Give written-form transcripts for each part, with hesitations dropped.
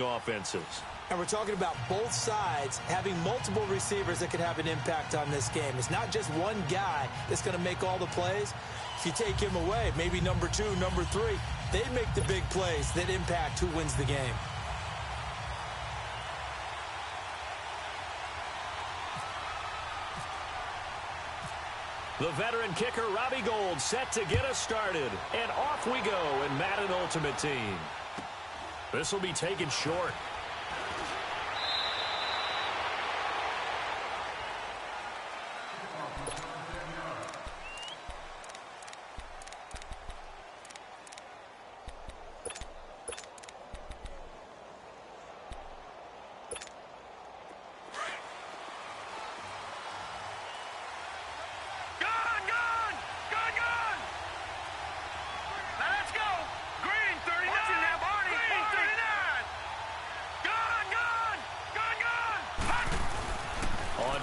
offenses. And we're talking about both sides having multiple receivers that can have an impact on this game. It's not just one guy that's going to make all the plays. If you take him away, maybe number 2, number 3, they make the big plays that impact who wins the game. The veteran kicker, Robbie Gould, set to get us started. And off we go in Madden Ultimate Team. This will be taken short.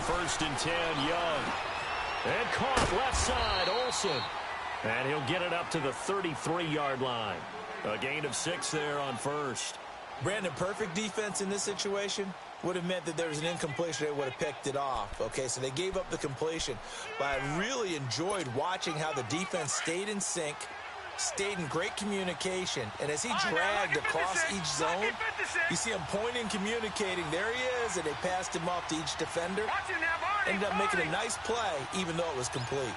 First and 10, Young. And caught left side, Olsen. And he'll get it up to the 33-yard line. A gain of 6 there on first. Brandon, perfect defense in this situation would have meant that there was an incompletion. They would have picked it off. Okay, so they gave up the completion. But I really enjoyed watching how the defense stayed in sync, stayed in great communication, and as he dragged across each zone, you see him pointing, communicating. There he is, and they passed him off to each defender. Ended up making a nice play, even though it was complete.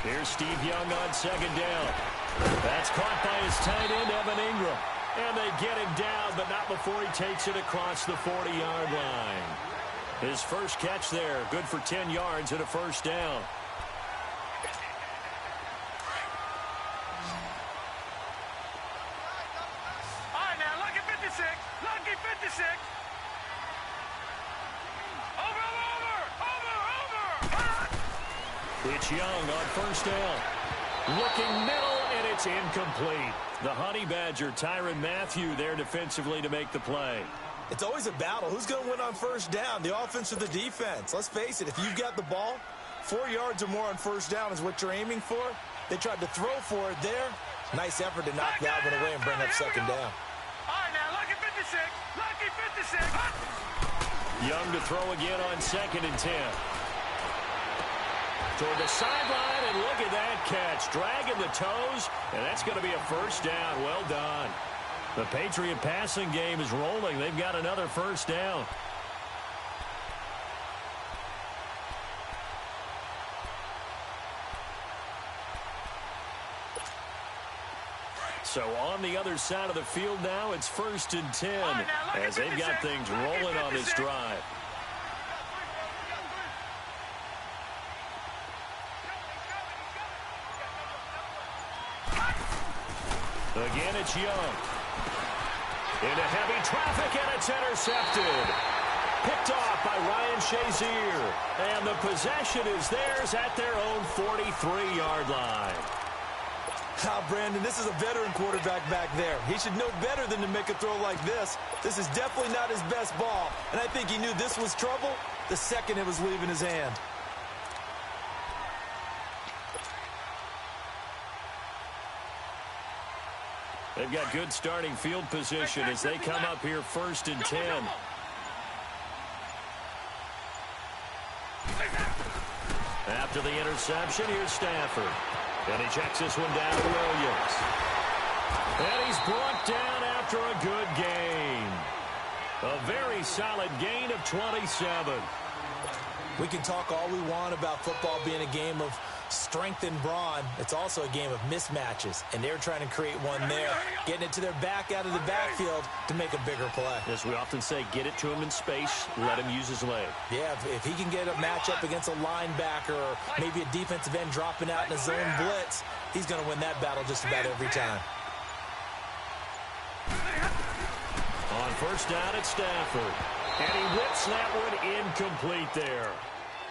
Here's Steve Young on second down. That's caught by his tight end, Evan Ingram. And they get him down, but not before he takes it across the 40-yard line. His first catch there, good for 10 yards and a first down. It's Young on first down. Looking middle, and it's incomplete. The Honey Badger, Tyrann Mathieu, there defensively to make the play. It's always a battle. Who's going to win on first down, the offense or the defense? Let's face it, if you've got the ball, 4 yards or more on first down is what you're aiming for. They tried to throw for it there. Nice effort to knock that one away and bring up second down. All right, now, lucky 56. Lucky 56. Young to throw again on second and 10. Toward the sideline, and look at that catch. Dragging the toes, and that's going to be a first down. Well done. The Patriot passing game is rolling. They've got another first down. So on the other side of the field now, it's first and 10 as they've got things rolling on this drive. Again, it's Young. Into heavy traffic, and it's intercepted. Picked off by Ryan Shazier. And the possession is theirs at their own 43-yard line. Brandon, this is a veteran quarterback back there. He should know better than to make a throw like this. This is definitely not his best ball. And I think he knew this was trouble the second it was leaving his hand. They've got good starting field position as they come up here first and 10. After the interception, here's Stafford. And he checks this one down to Williams. And he's brought down after a good game. A very solid gain of 27. We can talk all we want about football being a game of strength and brawn. It's also a game of mismatches, and they're trying to create one there, getting it to their back out of the backfield to make a bigger play. As we often say, get it to him in space, let him use his leg. Yeah, if he can get a matchup against a linebacker or maybe a defensive end dropping out in a zone blitz, he's going to win that battle just about every time. On first down, it's Stafford. And he whips that one incomplete there.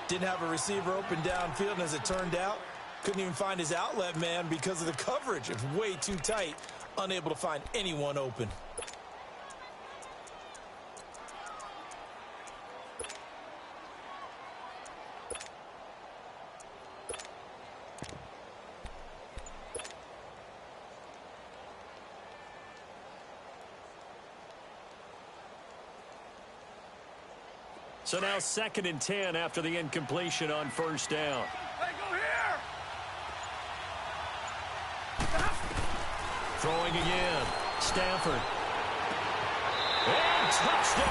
Didn't have a receiver open downfield, and as it turned out, couldn't even find his outlet man because of the coverage. It's way too tight, unable to find anyone open. So now 2nd and 10 after the incompletion on first down. Hey, go here! Throwing again. Stafford. And touchdown!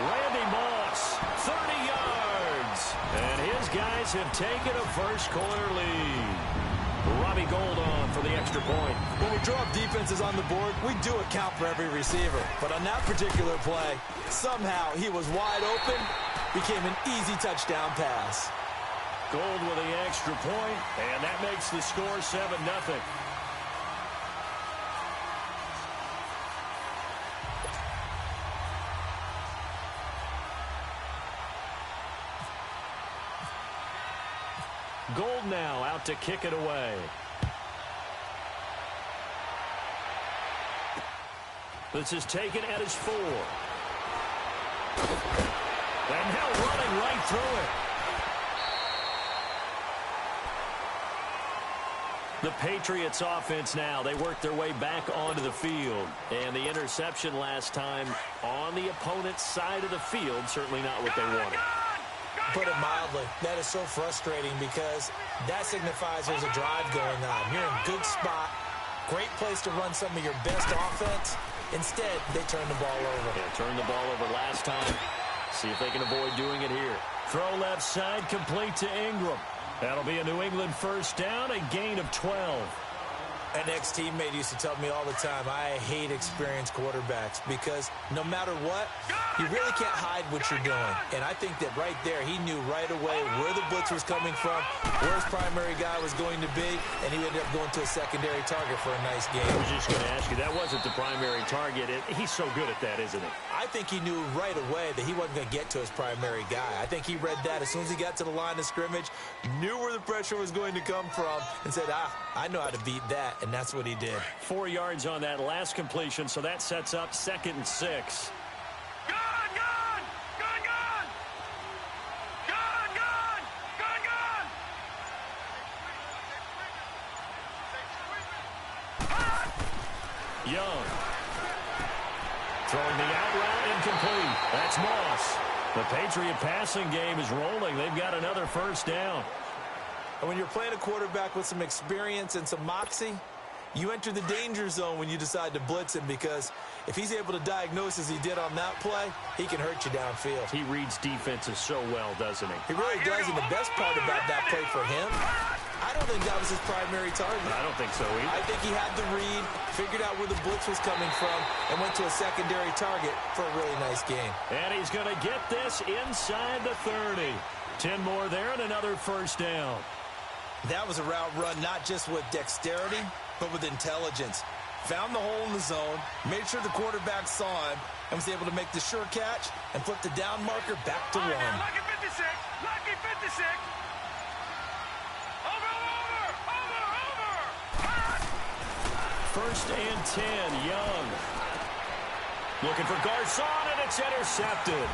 Randy Moss, 30 yards. And his guys have taken a first-quarter lead. Robbie Gould on for the extra point. When we draw up defenses on the board, we do account for every receiver. But on that particular play, somehow he was wide open, became an easy touchdown pass. Gould with the extra point, and that makes the score 7-0. Gould now out to kick it away. This is taken at his 4. And now running right through it. The Patriots offense now, they work their way back onto the field. And the interception last time on the opponent's side of the field, certainly not what they wanted. Put it mildly, that is so frustrating because that signifies there's a drive going on. You're in a good spot, great place to run some of your best offense. Instead, they turn the ball over. Yeah, turned the ball over last time. See if they can avoid doing it here. Throw left side, complete to Ingram. That'll be a New England first down, a gain of 12. An ex-teammate used to tell me all the time, I hate experienced quarterbacks because no matter what, you really can't hide what you're doing. And I think that right there, he knew right away where the blitz was coming from, where his primary guy was going to be, and he ended up going to a secondary target for a nice game. I was just going to ask you, that wasn't the primary target. He's so good at that, isn't he? I think he knew right away that he wasn't going to get to his primary guy. I think he read that as soon as he got to the line of scrimmage, knew where the pressure was going to come from, and said, I know how to beat that. And that's what he did. 4 yards on that last completion, so that sets up 2nd and 6. Gun! Gun! Gun! Gun! Gun! Gun! Gun! Gun! Young. Throwing the out route incomplete. That's Moss. The Patriot passing game is rolling. They've got another first down. And when you're playing a quarterback with some experience and some moxie, you enter the danger zone when you decide to blitz him because if he's able to diagnose as he did on that play, he can hurt you downfield. He reads defenses so well, doesn't he? He really does, and the best part about that play for him, I don't think that was his primary target. I don't think so either. I think he had the read, figured out where the blitz was coming from, and went to a secondary target for a really nice game. And he's going to get this inside the 30. 10 more there and another first down. That was a route run not just with dexterity, but with intelligence. Found the hole in the zone, made sure the quarterback saw him, and was able to make the sure catch and flip the down marker back to 1. Lucky 56! Lucky 56! Over! First and 10, Young. Looking for Garcon, and it's intercepted.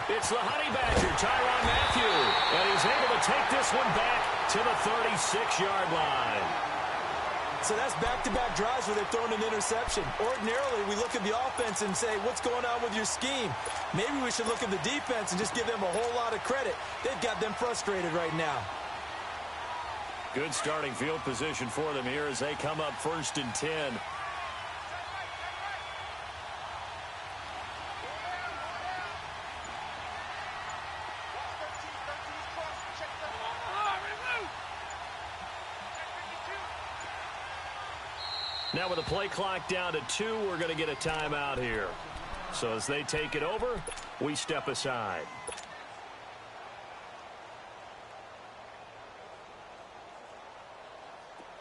It's the Honey Badger, Tyrann Mathieu, and he's able to take this one back to the 36-yard line. So that's back-to-back drives where they've thrown an interception. Ordinarily, we look at the offense and say, what's going on with your scheme? Maybe we should look at the defense and just give them a whole lot of credit. They've got them frustrated right now. Good starting field position for them here as they come up first and 10. Now with the play clock down to 2, we're going to get a timeout here. So as they take it over, we step aside.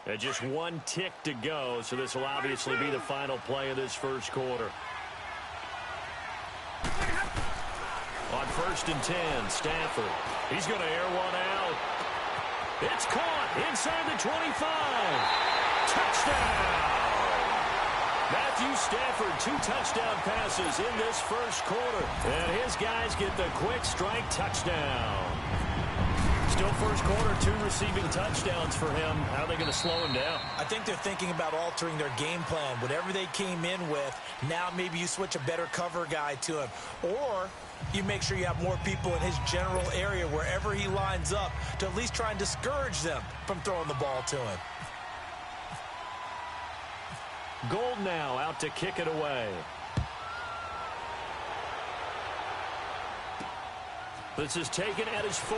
And just one tick to go, so this will obviously be the final play of this first quarter. On first and 10, Stafford. He's going to air one out. It's caught inside the 25. Touchdown! Matthew Stafford, 2 touchdown passes in this first quarter. And his guys get the quick strike touchdown. Still first quarter, 2 receiving touchdowns for him. How are they going to slow him down? I think they're thinking about altering their game plan. Whatever they came in with, now maybe you switch a better cover guy to him. Or You make sure you have more people in his general area wherever he lines up to at least try and discourage them from throwing the ball to him. Gold now out to kick it away. This is taken at his 4.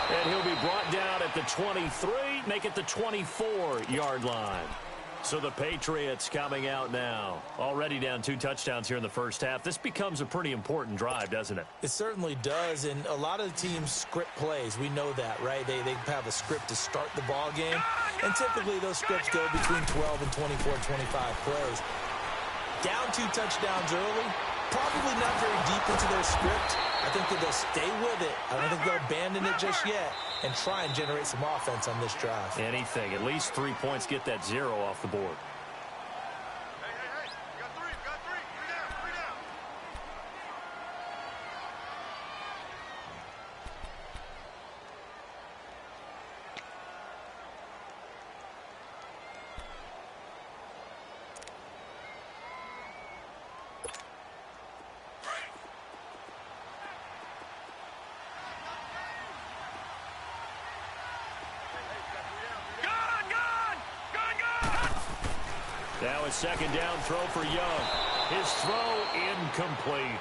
And he'll be brought down at the 23, make it the 24-yard line. So the Patriots coming out now. Already down 2 touchdowns here in the first half. This becomes a pretty important drive, doesn't it? It certainly does, and a lot of the teams script plays. We know that, right? They have a script to start the ball game, and typically those scripts go between 12 and 24, 25 plays. Down 2 touchdowns early, probably not very deep into their script. I think that they'll stay with it. I don't think they'll abandon it just yet and try and generate some offense on this drive. Anything. At least 3 points, get that 0 off the board. Hey. You got 3. You got 3. 3 down. 3 down. Now a second down throw for Young. His throw incomplete.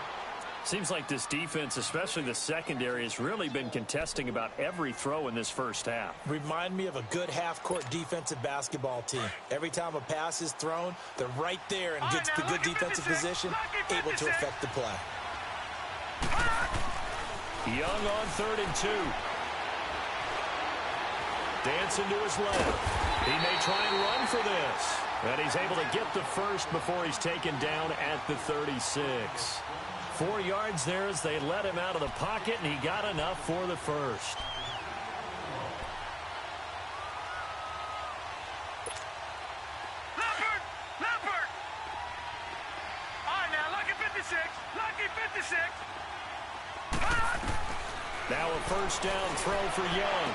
Seems like this defense, especially the secondary, has really been contesting about every throw in this first half. Remind me of a good half-court defensive basketball team. Every time a pass is thrown, they're right there in good defensive position, able to affect the play. Young on 3rd and 2. Dancing to his left. He may try and run for this. And he's able to get the first before he's taken down at the 36. 4 yards there as they let him out of the pocket, and he got enough for the first. Leopard! All right, now, lucky 56. Lucky 56. Now a first down throw for Young.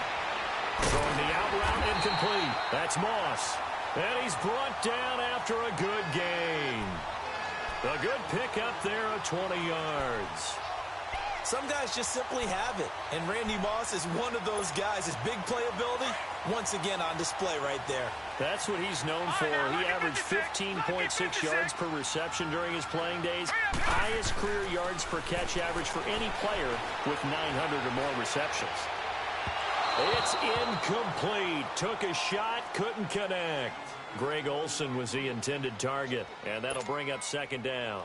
Throwing the out route incomplete. That's Moss. And he's brought down after a good gain. A good pickup there at 20 yards. Some guys just simply have it, and Randy Moss is one of those guys. His big playability, once again on display right there. That's what he's known for. He averaged 15.6 yards per reception during his playing days. Highest career yards per catch average for any player with 900 or more receptions. It's incomplete. Took a shot, couldn't connect. Greg Olsen was the intended target, and that'll bring up second down.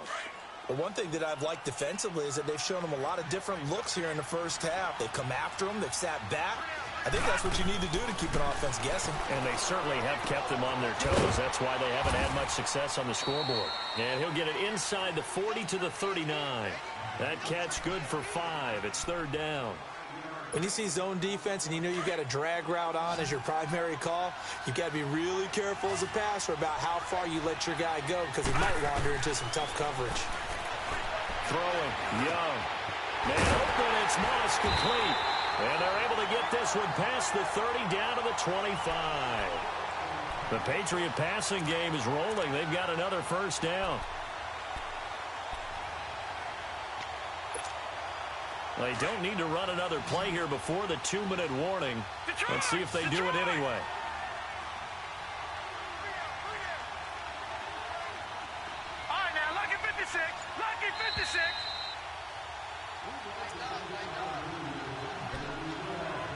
Well, one thing that I've liked defensively is that they've shown him a lot of different looks here in the first half. They've come after him. They've sat back. I think that's what you need to do to keep an offense guessing. And they certainly have kept them on their toes. That's why they haven't had much success on the scoreboard. And he'll get it inside the 40 to the 39. That catch good for 5. It's 3rd down. When you see zone defense and you know you've got a drag route on as your primary call, you've got to be really careful as a passer about how far you let your guy go because he might wander into some tough coverage. Throwing, Young. Man open, it's Moss complete. And they're able to get this one past the 30 down to the 25. The Patriot passing game is rolling. They've got another first down. They don't need to run another play here before the 2-minute warning. Let's see if they do it anyway. All right, now, lucky 56. Lucky 56.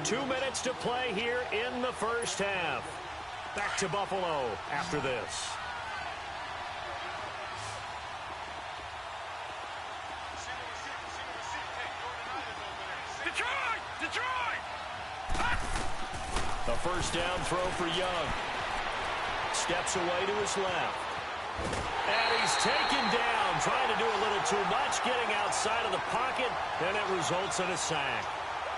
2 minutes to play here in the first half. Back to Buffalo after this. Detroit! A first down throw for Young. Steps away to his left. And he's taken down, trying to do a little too much, getting outside of the pocket, and it results in a sack.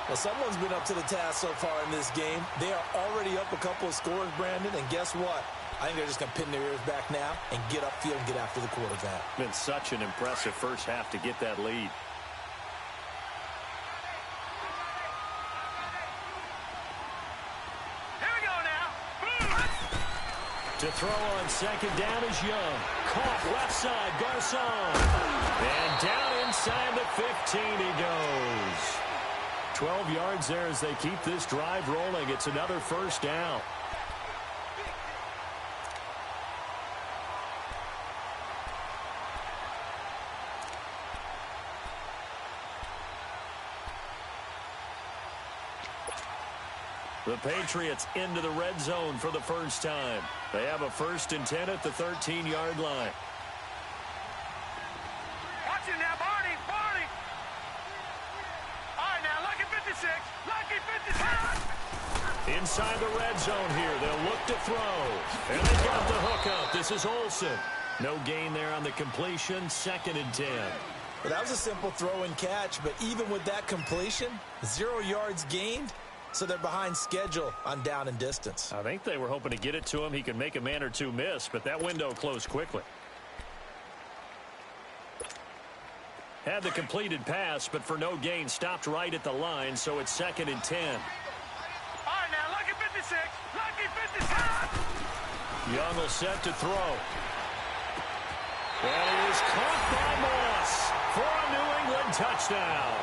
Well, someone's been up to the task so far in this game. They are already up a couple of scores, Brandon, and guess what? I think they're just going to pin their ears back now and get upfield and get after the quarterback. Been such an impressive first half to get that lead. To throw on second down is Young. Caught left side, Garcon. And down inside the 15 he goes. 12 yards there as they keep this drive rolling. It's another first down. The Patriots into the red zone for the first time. They have a 1st and 10 at the 13-yard line. Watch it now, Barney, Barney. All right, now, lucky 56, lucky 56. Inside the red zone here, they'll look to throw. And they got the hook up. This is Olsen. No gain there on the completion, 2nd and 10. Well, that was a simple throw and catch, but even with that completion, 0 yards gained. So they're behind schedule on down and distance. I think they were hoping to get it to him. He could make a man or two miss, but that window closed quickly. Had the completed pass, but for no gain, stopped right at the line, so it's 2nd and 10. All right, now, lucky 56, lucky 56. Young will set to throw. And it is caught by Moss for a New England touchdown.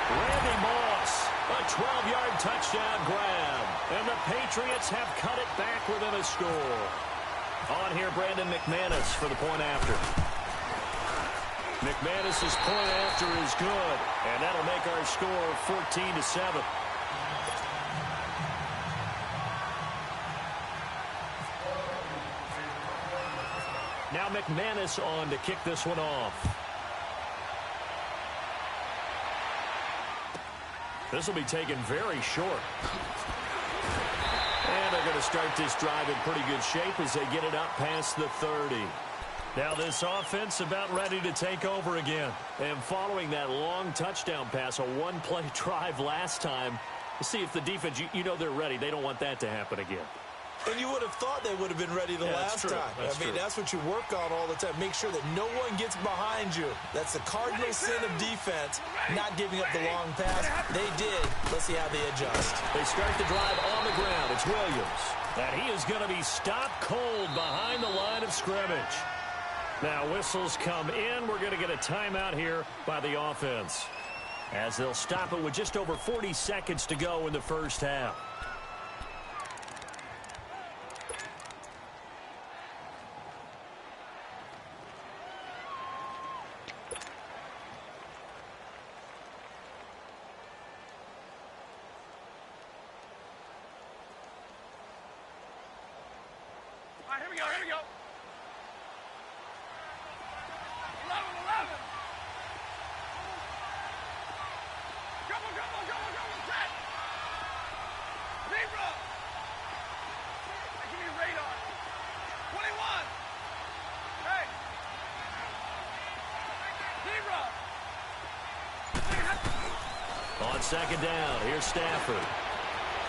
Randy Moss. A 12-yard touchdown grab. And the Patriots have cut it back within a score. On here, Brandon McManus for the point after. McManus's point after is good. And that'll make our score 14-7. Now McManus on to kick this one off. This will be taken very short. And they're going to start this drive in pretty good shape as they get it up past the 30. Now this offense about ready to take over again. And following that long touchdown pass, a one-play drive last time, to see if the defense, you know they're ready. They don't want that to happen again. And you would have thought they would have been ready the last time. That's what you work on all the time. Make sure that no one gets behind you. That's the cardinal sin of defense, not giving up the long pass. They did. Let's see how they adjust. They start the drive on the ground. It's Williams. And he is going to be stopped cold behind the line of scrimmage. Now whistles come in. We're going to get a timeout here by the offense, as they'll stop it with just over 40 seconds to go in the first half. Here we go, here we go. 11. Go, set. Zebra. Hey, give me radar. 21. Hey. Zebra. On second down, here's Stafford.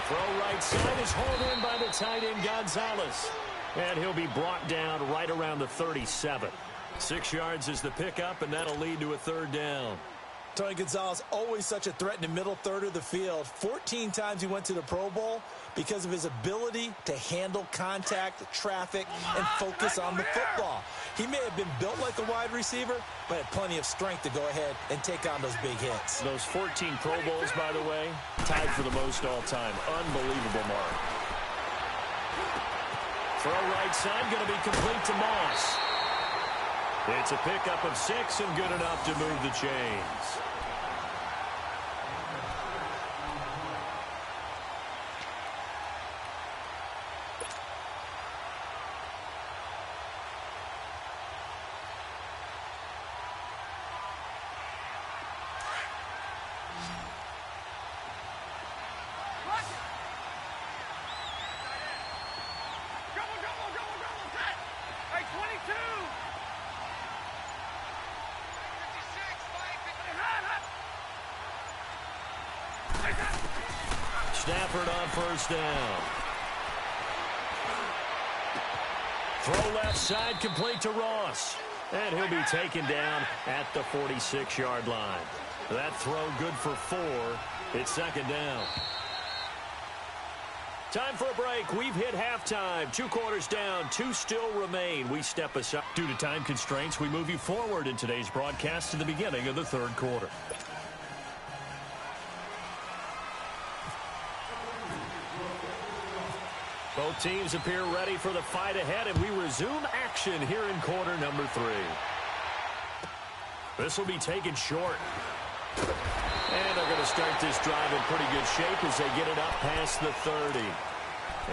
Throw right side is hauled in by the tight end Gonzalez. And he'll be brought down right around the 37. 6 yards is the pickup, and that'll lead to a 3rd down. Tony Gonzalez, always such a threat in the middle third of the field. 14 times he went to the Pro Bowl because of his ability to handle contact, traffic, and focus on the football. He may have been built like a wide receiver, but had plenty of strength to go ahead and take on those big hits. Those 14 Pro Bowls, by the way, tied for the most all-time. Unbelievable mark. Throw right side, going to be complete to Moss. It's a pickup of 6 and good enough to move the chains. Stafford on first down. Throw left side, complete to Ross. And he'll be taken down at the 46-yard line. That throw good for 4. It's second down. Time for a break. We've hit halftime. 2 quarters down. 2 still remain. We step aside. Due to time constraints, we move you forward in today's broadcast to the beginning of the 3rd quarter. Both teams appear ready for the fight ahead, and we resume action here in quarter number 3. This will be taken short. And they're going to start this drive in pretty good shape as they get it up past the 30.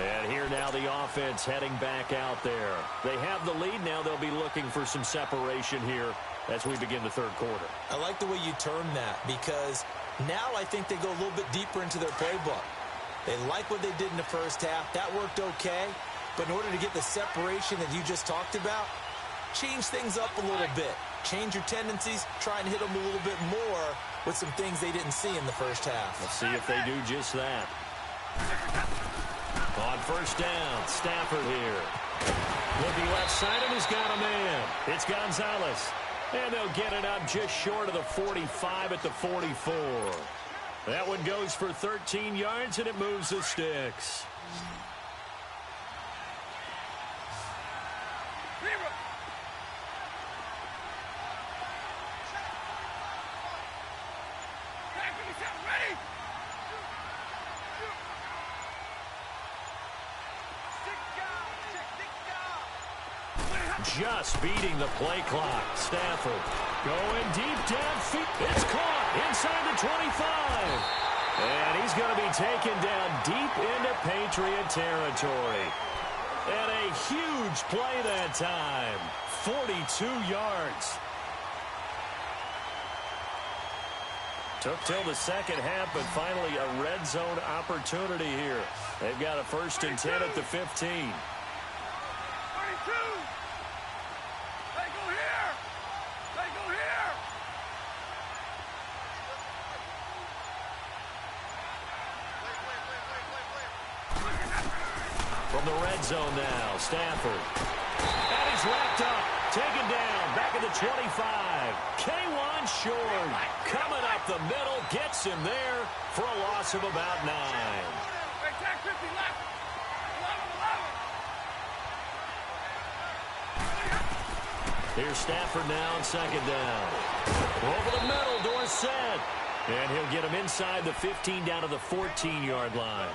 And here now the offense heading back out there. They have the lead now. They'll be looking for some separation here as we begin the 3rd quarter. I like the way you term that, because now I think they go a little bit deeper into their playbook. They like what they did in the first half. That worked okay. But in order to get the separation that you just talked about, change things up a little bit. Change your tendencies. Try and hit them a little bit more with some things they didn't see in the first half. Let's see if they do just that. On first down, Stafford here. Looking left side, and he's got a man. It's Gonzalez. And they'll get it up just short of the 45 at the 44. That one goes for 13 yards, and it moves the sticks. Just beating the play clock. Stafford going deep downfield. It's caught inside the 25. And he's going to be taken down deep into Patriot territory. And a huge play that time. 42 yards. Took till the second half, but finally a red zone opportunity here. They've got a 1st and 10 at the 15. From the red zone now, Stafford. And he's wrapped up, taken down, back at the 25. K1 short, coming up the middle, gets him there for a loss of about 9. Here's Stafford now on 2nd down. Over the middle, Dorsett. And he'll get him inside the 15 down to the 14-yard line.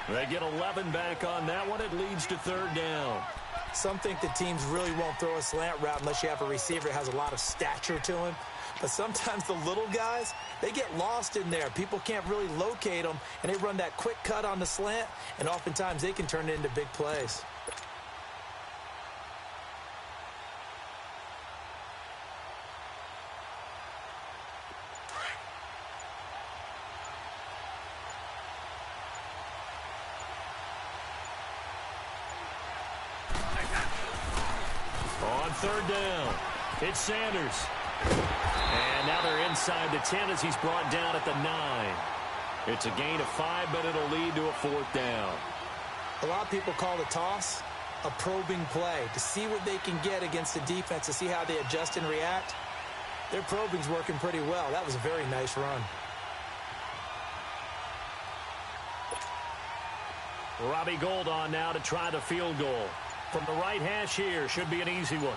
They get 11 back on that one. It leads to 3rd down. Some think the teams really won't throw a slant route unless you have a receiver that has a lot of stature to him. But sometimes the little guys, they get lost in there. People can't really locate them, and they run that quick cut on the slant, and oftentimes they can turn it into big plays. On 3rd down, it's Sanders. And now they're inside the 10 as he's brought down at the 9. It's a gain of 5, but it'll lead to a 4th down. A lot of people call the toss a probing play to see what they can get against the defense, to see how they adjust and react. Their probing's working pretty well. That was a very nice run. Robbie Gould on now to try the field goal. From the right hash here, should be an easy one.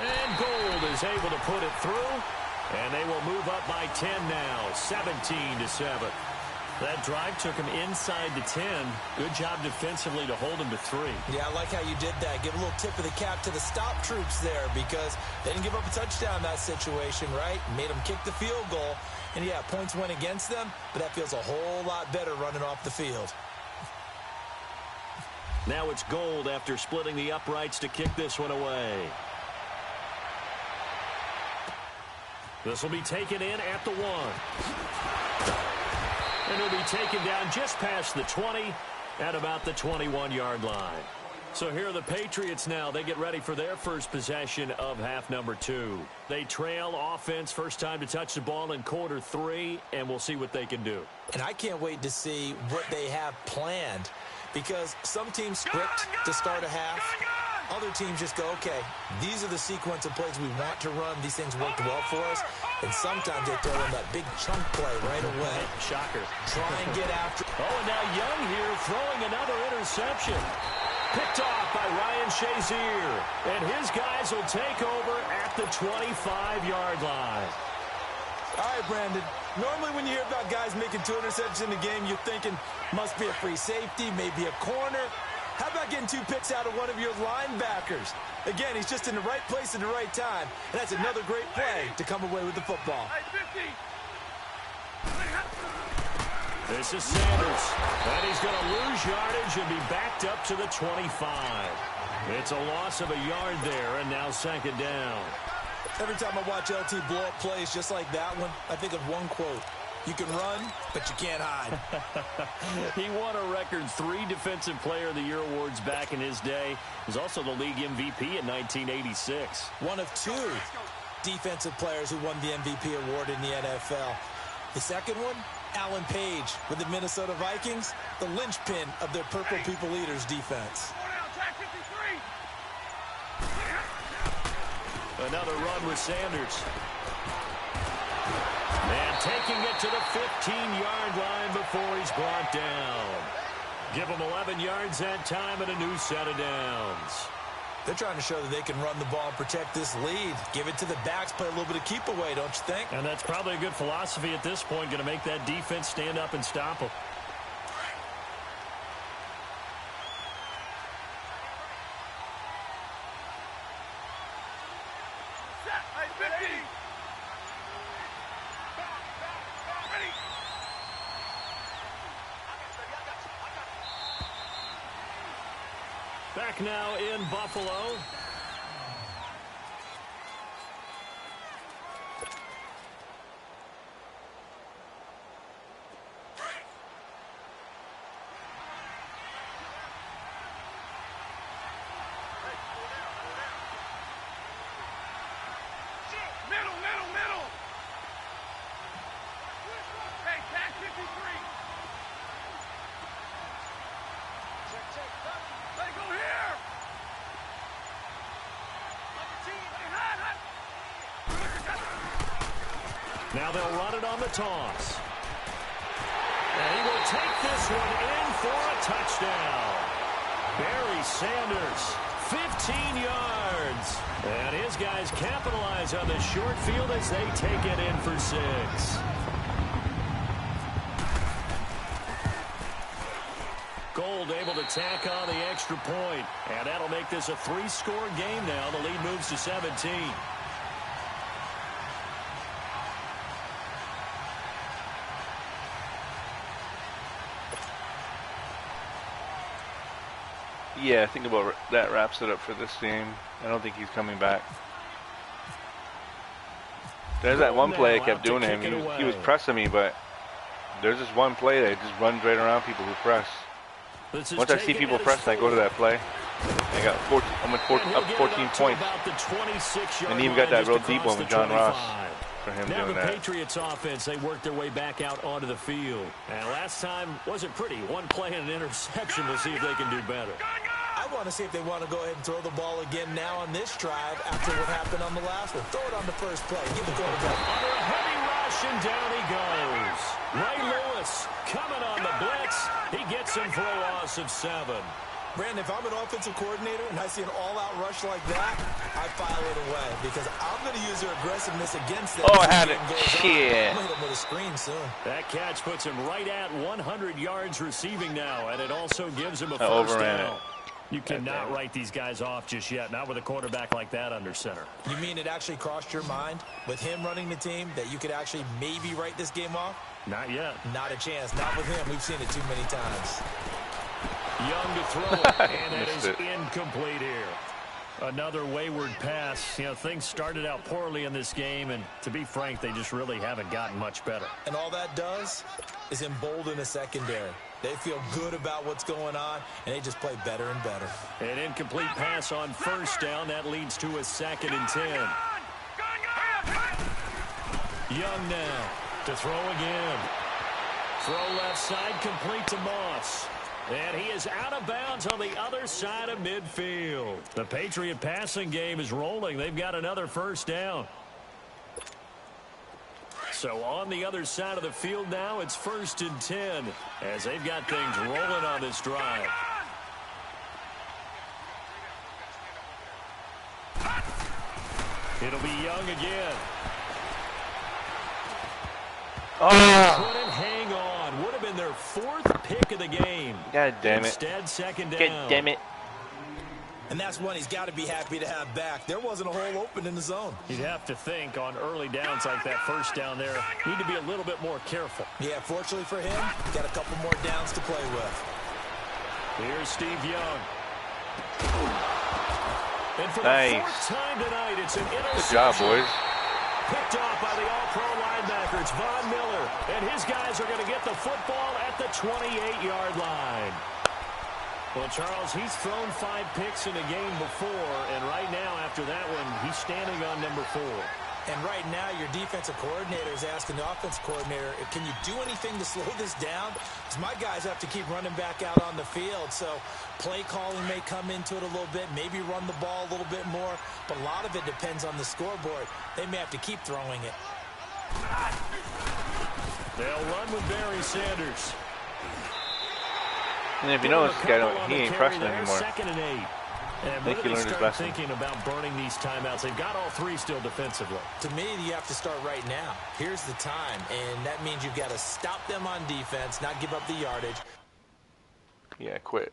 And Gould is able to put it through. And they will move up by 10 now, 17-7. That drive took him inside the 10. Good job defensively to hold him to 3. Yeah, I like how you did that. Give a little tip of the cap to the stop troops there, because they didn't give up a touchdown in that situation, right? Made them kick the field goal. And, yeah, points went against them, but that feels a whole lot better running off the field. Now it's Gould after splitting the uprights to kick this one away. This will be taken in at the 1. And it'll be taken down just past the 20 at about the 21-yard line. So here are the Patriots now. They get ready for their first possession of half number 2. They trail offense, first time to touch the ball in quarter 3, and we'll see what they can do. And I can't wait to see what they have planned, because some teams script to start a half. Other teams just go, okay, these are the sequence of plays we want to run. These things worked well for us. And sometimes they throw in that big chunk play right away. Shocker. Try and get after. Oh, and now Young here throwing another interception. Picked off by Ryan Shazier. And his guys will take over at the 25-yard line. All right, Brandon. Normally when you hear about guys making 2 interceptions in the game, you're thinking must be a free safety, maybe a corner. How about getting 2 picks out of one of your linebackers? Again, he's just in the right place at the right time. And that's another great play to come away with the football. This is Sanders. And he's going to lose yardage and be backed up to the 25. It's a loss of a yard there, and now second down. Every time I watch LT blow up plays just like that one, I think of one quote. You can run, but you can't hide. He won a record 3 Defensive Player of the Year awards back in his day. He was also the league MVP in 1986. One of 2 defensive players who won the MVP award in the NFL. The second one, Alan Page with the Minnesota Vikings, the linchpin of their Purple People Eaters defense. Another run with Sanders. And taking it to the 15-yard line before he's brought down. Give him 11 yards that time and a new set of downs. They're trying to show that they can run the ball and protect this lead. Give it to the backs, play a little bit of keep away, don't you think? And that's probably a good philosophy at this point, going to make that defense stand up and stop them. Back now in Buffalo. Middle. Hey, tag 53. Check. They go here. Now they'll run it on the toss. And he will take this one in for a touchdown. Barry Sanders, 15 yards. And his guys capitalize on the short field as they take it in for 6. Gold able to tack on the extra point. And that'll make this a 3-score game now. The lead moves to 17. Yeah, I think about that wraps it up for this game. I don't think he's coming back. There's that one play I kept doing to him. He was pressing me, but there's this one play that just runs right around people who press. Once I see people press, I go to that play. I got 14, up 14 points. And even got that real deep one with John Ross for him now doing the that. Patriots offense, they worked their way back out onto the field. And last time wasn't pretty. One play and an interception. We'll see if they can do better. I want to see if they want to go ahead and throw the ball again now on this drive after what happened on the last one. Throw it on the first play. Give the quarterback. Under a heavy rush, and down he goes. Ray Lewis coming on the blitz. He gets him for a loss of 7. Brandon, if I'm an offensive coordinator and I see an all-out rush like that, I file it away because I'm going to use their aggressiveness against them. Oh, I had it. Shit. I'm going to hit him with a screen soon. That catch puts him right at 100 yards receiving now, and it also gives him a first down. You cannot write these guys off just yet, not with a quarterback like that under center. You mean it actually crossed your mind with him running the team that you could actually maybe write this game off? Not yet. Not a chance. Not with him. We've seen it too many times. Young to throw it, and it is incomplete here. Another wayward pass. You know, things started out poorly in this game, and to be frank, they just really haven't gotten much better. And all that does is embolden a secondary. They feel good about what's going on, and they just play better and better. An incomplete pass on first down. That leads to a 2nd and 10. Young now to throw again. Throw left side, complete to Moss. And he is out of bounds on the other side of midfield. The Patriot passing game is rolling. They've got another first down. So on the other side of the field now, it's 1st and 10 as they've got things rolling on this drive. It'll be Young again. Couldn't hang on. Would have been their 4th pick of the game. God damn it. Instead, 2nd down. God damn it. And that's one he's got to be happy to have back. There wasn't a hole open in the zone. You'd have to think on early downs like that first down there, need to be a little bit more careful. Yeah, fortunately for him, got a couple more downs to play with. Here's Steve Young. And for nice. the 4th time tonight, it's an interception. Good job, boys. Picked off by the all-pro linebacker. It's Von Miller. And his guys are going to get the football at the 28-yard line. Well, Charles, he's thrown 5 picks in a game before, and right now, after that one, he's standing on number 4. And right now, your defensive coordinator is asking the offensive coordinator, can you do anything to slow this down? Because my guys have to keep running back out on the field. So play calling may come into it a little bit, maybe run the ball a little bit more, but a lot of it depends on the scoreboard. They may have to keep throwing it. They'll run with Barry Sanders. And if you notice, this guy, he ain't pressing anymore. 2nd and 8. And I think he learned his lesson. Thinking about burning these timeouts. They've got all 3 still defensively. To me, you have to start right now. Here's the time, and that means you've got to stop them on defense, not give up the yardage. Yeah, quit.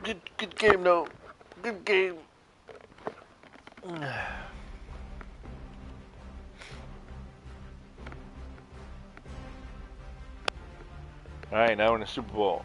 Good game, though. Good game. All right, now we're in the Super Bowl.